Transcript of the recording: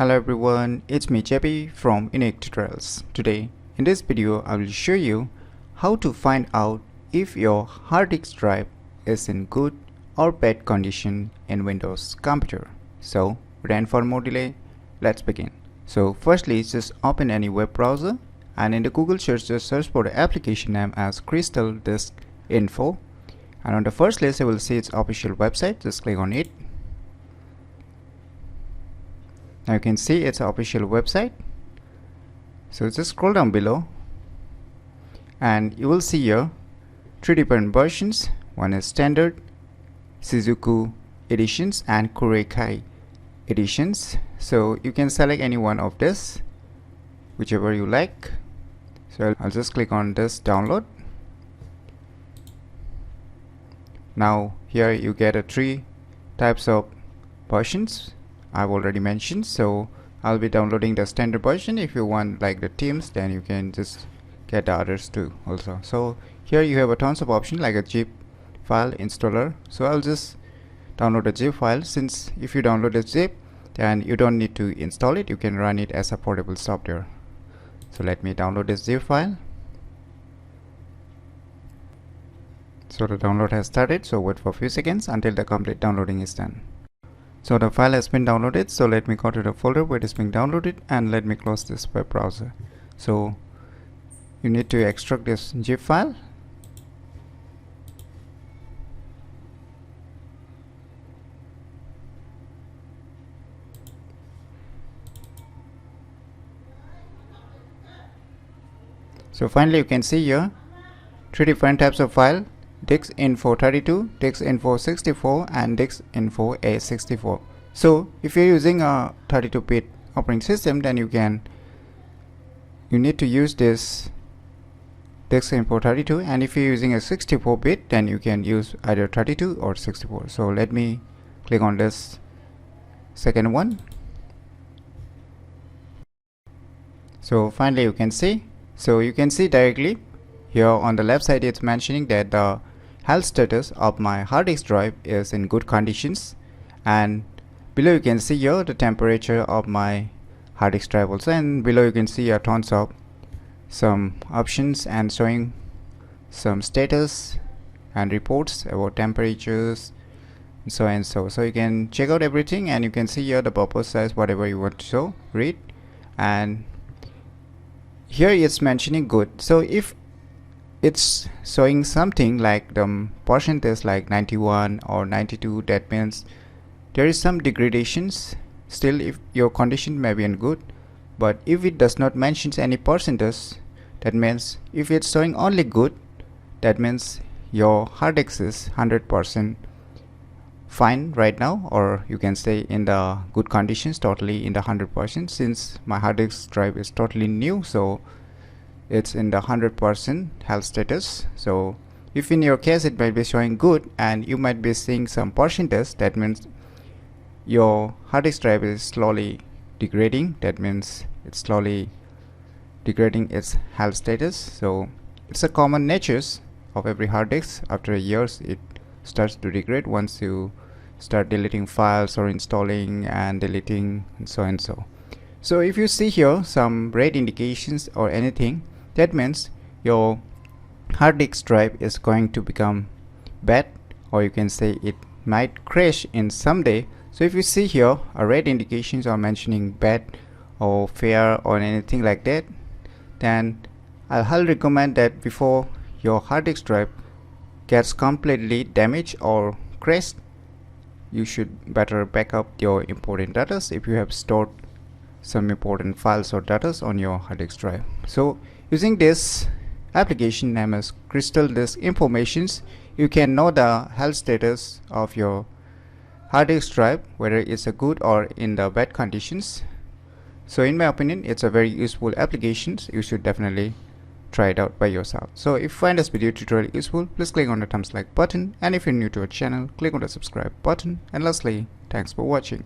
Hello everyone, it's me JP from UniqueTutorials. Today, in this video, I will show you how to find out if your hard disk drive is in good or bad condition in Windows computer. So, without further more delay, let's begin. So, firstly, just open any web browser and in the Google search, just search for the application name as Crystal Disk Info. And on the first list, you will see its official website. Just click on it. Now you can see its official website. So just scroll down below and you will see here three different versions. One is standard, Shizuku editions and Kureikai editions. So you can select any one of this, whichever you like. So I'll just click on this download. Now here you get three types of versions I've already mentioned. So I'll be downloading the standard version. If you want like the themes, then you can just get the others too also. So here you have a tons of options like a zip file installer. So I'll just download a zip file, since if you download a zip, then you don't need to install it, you can run it as a portable software. So let me download this zip file. So the download has started, so wait for a few seconds until the complete downloading is done. So the file has been downloaded, so let me go to the folder where it is being downloaded and let me close this web browser. So you need to extract this zip file. So finally you can see here three different types of file: disk info 32, disk info 64 and disk info A64. So if you're using a 32-bit operating system, then you need to use this disk info 32, and if you're using a 64-bit, then you can use either 32 or 64. So let me click on this second one. So finally you can see directly here on the left side it's mentioning that the health status of my hard disk drive is in good conditions, and below you can see here the temperature of my hard disk drive also, and below you can see a tons of some options and showing some status and reports about temperatures and so and so. So you can check out everything, and you can see here the purpose size, whatever you want to show, read, and here it's mentioning good. So if it's showing something like the percentage like 91 or 92, that means there is some degradations. Still, if your condition may be in good, but if it does not mention any percentage, that means if it's showing only good, that means your hard disk is 100% fine right now, or you can say in the good conditions, totally in the 100%. Since my hard disk drive is totally new, so it's in the 100% health status. So if in your case it might be showing good and you might be seeing some percentage, that means your hard disk drive is slowly degrading. That means it's slowly degrading its health status. So it's a common natures of every hard disk. After years it starts to degrade once you start deleting files or installing and deleting and so and so. So if you see here some red indications or anything, that means your hard disk drive is going to become bad, or you can say it might crash in some day. So if you see here a red indications are mentioning bad or fair or anything like that, then I'll highly recommend that before your hard disk drive gets completely damaged or crashed, you should better back up your important data if you have stored some important files or data on your hard disk drive. So using this application name as Crystal Disk Informations, you can know the health status of your hard disk drive, whether it's a good or in the bad conditions. So in my opinion, it's a very useful application. You should definitely try it out by yourself. So if you find this video tutorial useful, please click on the thumbs like button, and if you're new to our channel, click on the subscribe button, and lastly, thanks for watching.